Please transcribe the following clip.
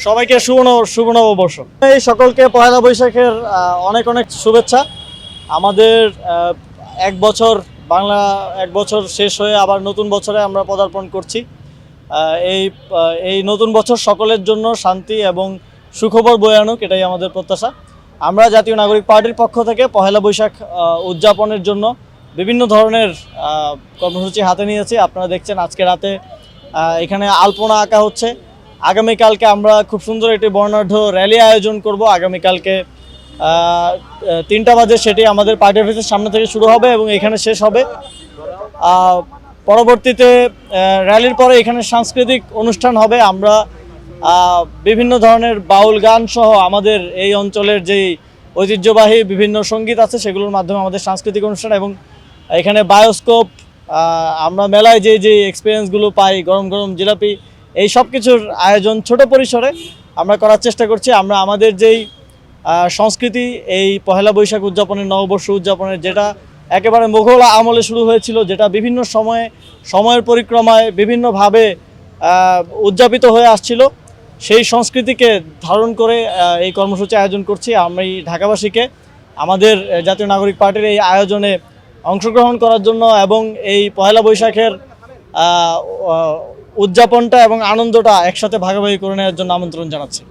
সবাইকে শুভ নববর্ষ। এই সকলকে পয়লা বৈশাখের অনেক অনেক শুভেচ্ছা। আমাদের এক বছর বাংলা এক বছর শেষ হয়ে আবার নতুন বছরে আমরা পদার্পণ করছি। এই এই নতুন বছর সকলের জন্য শান্তি এবং সুখবর বয়ে আনুক, এটাই আমাদের প্রত্যাশা। আমরা জাতীয় নাগরিক পার্টির পক্ষ থেকে পহেলা বৈশাখ উদযাপনের জন্য বিভিন্ন ধরনের কর্মসূচি হাতে নিয়েছি। আপনারা দেখছেন আজকে রাতে এখানে আলপনা আঁকা হচ্ছে। আগামীকালকে আমরা খুব সুন্দর একটি বর্ণাঢ্য র্যালি আয়োজন করব। আগামীকালকে 3টা বাজে সেটি আমাদের পার্টি অফিসের সামনে থেকে শুরু হবে এবং এখানে শেষ হবে। পরবর্তীতে র্যালির পরে এখানে সাংস্কৃতিক অনুষ্ঠান হবে। আমরা বিভিন্ন ধরনের বাউল গান সহ আমাদের এই অঞ্চলের যেই ঐতিহ্যবাহী বিভিন্ন সঙ্গীত আছে সেগুলোর মাধ্যমে আমাদের সাংস্কৃতিক অনুষ্ঠান এবং এখানে বায়োস্কোপ, আমরা মেলায় যে এক্সপিরিয়েন্সগুলো পাই, গরম গরম জিলাপি, এই সব কিছুর আয়োজন ছোট পরিসরে আমরা করার চেষ্টা করছি। আমরা আমাদের যেই সংস্কৃতি, এই পহেলা বৈশাখ উদযাপনের, নববর্ষ উদযাপনের, যেটা একেবারে মুঘল আমলে শুরু হয়েছিল, যেটা বিভিন্ন সময়ের পরিক্রমায় বিভিন্নভাবে উদযাপিত হয়ে আসছিল, সেই সংস্কৃতিকে ধারণ করে এই কর্মসূচি আয়োজন করছি। আমি ঢাকাবাসীকে আমাদের জাতীয় নাগরিক পার্টির এই আয়োজনে অংশগ্রহণ করার জন্য এবং এই পহেলা বৈশাখের উদযাপনটা এবং আনন্দটা একসাথে ভাগাভাগি করে নেওয়ার জন্য আমন্ত্রণ জানাচ্ছি।